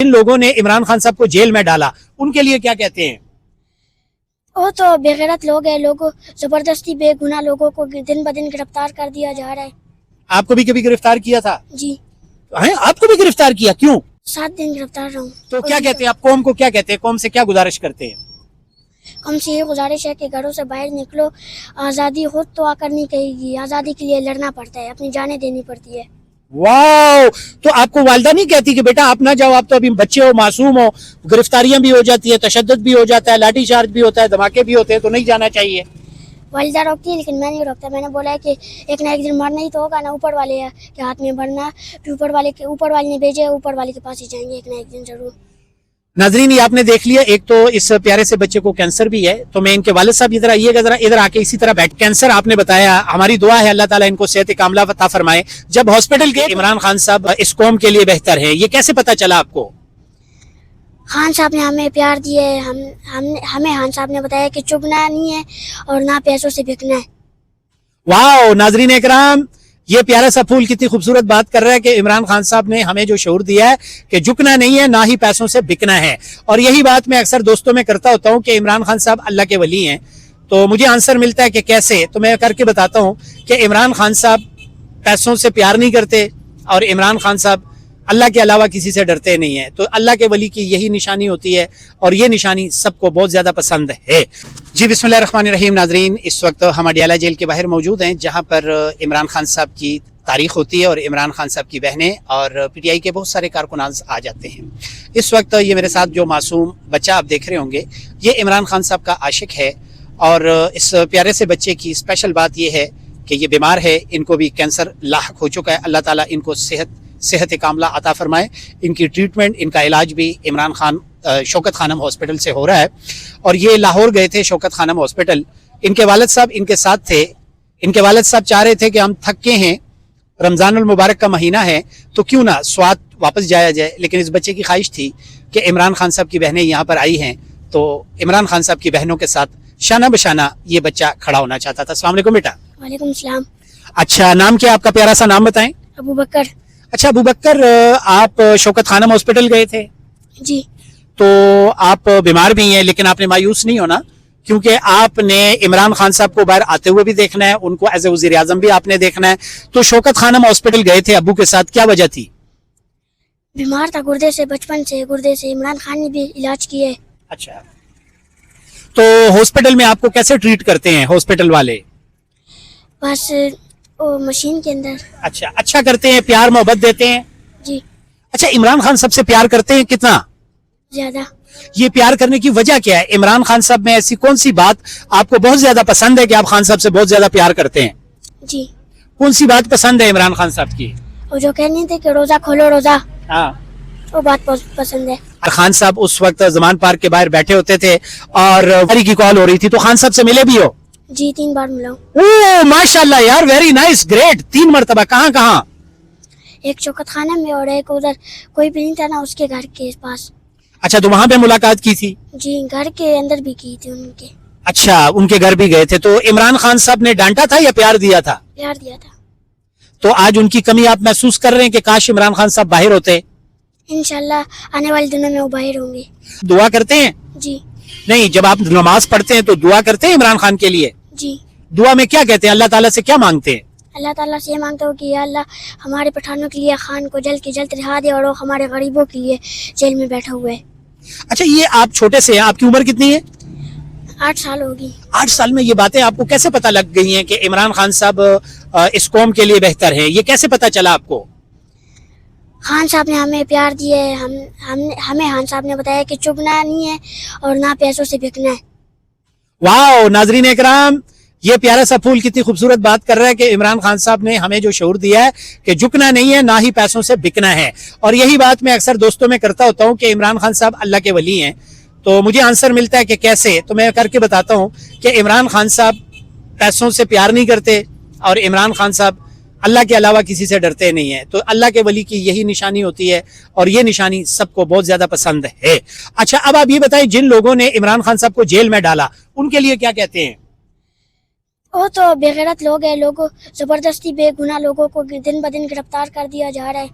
جن لوگوں نے عمران خان صاحب کو جیل میں ڈالا ان کے لیے کیا کہتے ہیں؟ وہ تو بے غیرت لوگ ہیں، لوگوں زبردستی بے گناہ لوگوں کو دن بدن گرفتار کر دیا جا رہا ہے۔ آپ کو بھی کبھی گرفتار کیا تھا؟ جی آپ کو بھی گرفتار کیا، کیوں؟ 7 دن گرفتار رہا ہوں۔ تو کیا کہتے ہیں آپ قوم کو، کیا کہتے ہیں قوم سے، کیا گزارش کرتے ہیں؟ ہم سے یہ گزارش ہے کہ گھروں سے باہر نکلو، آزادی خود تو آ کر نہیں کہے گی، آزادی کے لیے لڑنا پڑتا ہے، اپنی جانیں دینی پڑتی ہے۔ واو، تو آپ کو والدہ نہیں کہتی کہ بیٹا آپ نہ جاؤ، آپ تو ابھی بچے ہو، معصوم ہو، گرفتاریاں بھی ہو جاتی ہے، تشدد بھی ہو جاتا ہے، لاٹھی چارج بھی ہوتا ہے، دھماکے بھی ہوتے ہیں، تو نہیں جانا چاہیے؟ والدہ روکتی ہے لیکن میں نہیں روکتا، میں نے بولا ہے کہ ایک نہ ایک دن مرنا ہی تو ہوگا نا، اوپر والے کے ہاتھ میں بڑھنا، اوپر والے نے بھیجے، اوپر والے کے پاس ہی جائیں گے ایک نہ ایک دن ضرور۔ ناظرین، یہ آپ نے دیکھ لیا، ایک تو اس پیارے سے بچے کو کینسر بھی ہے، تو میں ان کے والد صاحب ادھر آئیے گا ذرا، ادھر آ کے اسی طرح بیٹھ، کینسر آپ نے بتایا، ہماری دعا ہے اللہ تعالیٰ ان کو صحت کاملہ عطا فرمائے۔ جب ہاسپٹل کے عمران خان صاحب اس قوم کے لیے بہتر ہیں، یہ کیسے پتا چلا آپ کو؟ خان صاحب نے ہمیں پیار دیا ہے، ہمیں خان صاحب نے بتایا کہ چگنا نہیں ہے اور نہ پیسوں سے بکنا ہے۔ واو، ناظرین اکرام، یہ پیارا سا پھول کتنی خوبصورت بات کر رہا ہے کہ عمران خان صاحب نے ہمیں جو شعور دیا ہے کہ جھکنا نہیں ہے، نہ ہی پیسوں سے بکنا ہے۔ اور یہی بات میں اکثر دوستوں میں کرتا ہوتا ہوں کہ عمران خان صاحب اللہ کے ولی ہیں، تو مجھے آنسر ملتا ہے کہ کیسے، تو میں کر کے بتاتا ہوں کہ عمران خان صاحب پیسوں سے پیار نہیں کرتے، اور عمران خان صاحب اللہ کے علاوہ کسی سے ڈرتے نہیں ہیں، تو اللہ کے ولی کی یہی نشانی ہوتی ہے، اور یہ نشانی سب کو بہت زیادہ پسند ہے۔ جی بسم اللہ الرحمن الرحیم۔ ناظرین، اس وقت ہم اڈیالہ جیل کے باہر موجود ہیں، جہاں پر عمران خان صاحب کی تاریخ ہوتی ہے، اور عمران خان صاحب کی بہنیں اور پی ٹی آئی کے بہت سارے کارکنان آ جاتے ہیں۔ اس وقت یہ میرے ساتھ جو معصوم بچہ آپ دیکھ رہے ہوں گے، یہ عمران خان صاحب کا عاشق ہے، اور اس پیارے سے بچے کی اسپیشل بات یہ ہے کہ یہ بیمار ہے، ان کو بھی کینسر لاحق ہو چکا ہے، اللہ تعالیٰ ان کو صحت کاملہ عطا فرمائے۔ ان کی ٹریٹمنٹ، ان کا علاج بھی عمران خان شوکت خانم ہاسپٹل سے ہو رہا ہے، اور یہ لاہور گئے تھے شوکت خانم ہاسپٹل، ان کے والد صاحب ان کے ساتھ تھے۔ ان کے والد صاحب چاہ رہے تھے کہ ہم تھکے ہیں، رمضان المبارک کا مہینہ ہے، تو کیوں نہ سوات واپس جایا جائے، لیکن اس بچے کی خواہش تھی کہ عمران خان صاحب کی بہنیں یہاں پر آئی ہیں، تو عمران خان صاحب کی بہنوں کے ساتھ شانہ بشانہ یہ بچہ کھڑا ہونا چاہتا تھا۔ السلام علیکم بیٹا۔ وعلیکم السلام۔ اچھا، نام کیا آپ کا؟ پیارا سا نام بتائیں۔ ابو بکر۔ اچھا ابو بکر، آپ شوکت خانم ہاسپٹل گئے تھے، جی تو آپ بیمار بھی ہیں، لیکن آپ نے مایوس نہیں ہونا، کیونکہ آپ نے عمران خان صاحب کو باہر آتے ہوئے بھی دیکھنا ہے، ان کو ایز اے وزیر اعظم بھی آپ نے دیکھنا ہے، تو شوکت خانم ہاسپٹل گئے تھے ابو کے ساتھ، کیا وجہ تھی؟ بیمار تھا گردے سے، بچپن سے گردے سے، عمران خان نے بھی علاج کیے۔ اچھا، تو ہاسپٹل میں آپ کو کیسے ٹریٹ کرتے ہیں ہاسپٹل والے؟ بس وہ مشین کے اندر۔ اچھا کرتے ہیں، پیار محبت دیتے ہیں؟ جی اچھا، عمران خان سب سے پیار کرتے ہیں کتنا؟ زیادہ۔ یہ پیار کرنے کی وجہ کیا ہے؟ عمران خان صاحب میں ایسی کون سی بات آپ کو بہت زیادہ پسند ہے کہ آپ خان صاحب سے بہت زیادہ پیار کرتے ہیں؟ جی کون سی بات پسند ہے عمران خان صاحب کی؟ وہ جو کہنے تھے کہ روزہ کھولو روزہ، ہاں، وہ بات بہت پسند ہے۔ خان صاحب اس وقت زمان پارک کے باہر بیٹھے ہوتے تھے اور وری کی کال ہو رہی تھی، تو خان صاحب سے ملے بھی ہو؟ جی 3 بار ملا ہوں۔ اوہ ماشاءاللہ یار، ویری نائس، گریٹ، 3 مرتبہ، کہاں؟ ایک شوکت خانہ میں اور ایک ادھر کوئی بھی نہیں تھا نا، اس کے گھر کے پاس۔ اچھا، تو وہاں پہ ملاقات کی تھی؟ جی گھر کے اندر بھی کی تھی ان کے۔ اچھا، ان کے گھر بھی گئے تھے، تو عمران خان صاحب نے ڈانٹا تھا یا پیار دیا تھا؟ پیار دیا تھا۔ تو آج ان کی کمی آپ محسوس کر رہے ہیں کہ کاش عمران خان صاحب باہر ہوتے؟ انشاءاللہ آنے والے دنوں میں وہ باہر ہوں گے۔ دعا کرتے ہیں؟ جی نہیں، جب آپ نماز پڑھتے ہیں تو دعا کرتے ہیں عمران خان کے لیے؟ جی دعا میں کیا کہتے ہیں؟ اللہ تعالیٰ سے کیا مانگتے ہیں؟ اللہ تعالیٰ سے یہ مانگتا ہوں کہ یا اللہ ہمارے پٹھانوں کے لیے خان کو جلد کی جلد رہا دے، اور وہ ہمارے غریبوں کے لیے جیل میں بیٹھا ہوا ہے۔ اچھا، یہ آپ چھوٹے سے ہیں، آپ کی عمر کتنی ہے؟ 8 سال ہوگی۔ 8 سال میں یہ باتیں آپ کو کیسے پتہ لگ گئی ہیں کہ عمران خان صاحب اس قوم کے لیے بہتر ہیں؟ یہ کیسے پتہ چلا آپ کو؟ خان صاحب نے ہمیں پیار دیا ہے، ہمیں خان صاحب نے بتایا کہ چگنا نہیں ہے اور نہ پیسوں سے بکنا ہے۔ واو، ناظرین اکرام، یہ پیارا سا پھول کتنی خوبصورت بات کر رہا ہے کہ عمران خان صاحب نے ہمیں جو شعور دیا ہے کہ جھکنا نہیں ہے، نہ ہی پیسوں سے بکنا ہے۔ اور یہی بات میں اکثر دوستوں میں کرتا ہوتا ہوں کہ عمران خان صاحب اللہ کے ولی ہیں، تو مجھے آنسر ملتا ہے کہ کیسے، تو میں کر کے بتاتا ہوں کہ عمران خان صاحب پیسوں سے پیار نہیں کرتے، اور عمران خان صاحب اللہ کے علاوہ کسی سے ڈرتے نہیں ہیں، تو اللہ کے ولی کی یہی نشانی ہوتی ہے، اور یہ نشانی سب کو بہت زیادہ پسند ہے۔ اچھا، اب آپ یہ بتائیں، جن لوگوں نے عمران خان صاحب کو جیل میں ڈالا ان کے لیے کیا کہتے ہیں؟ وہ تو بے غیرت لوگ ہیں، لوگوں زبردستی بے گناہ لوگوں کو دن بدن گرفتار کر دیا جا رہا ہے۔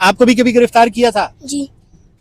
آپ کو بھی کبھی گرفتار کیا تھا؟ جی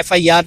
FIR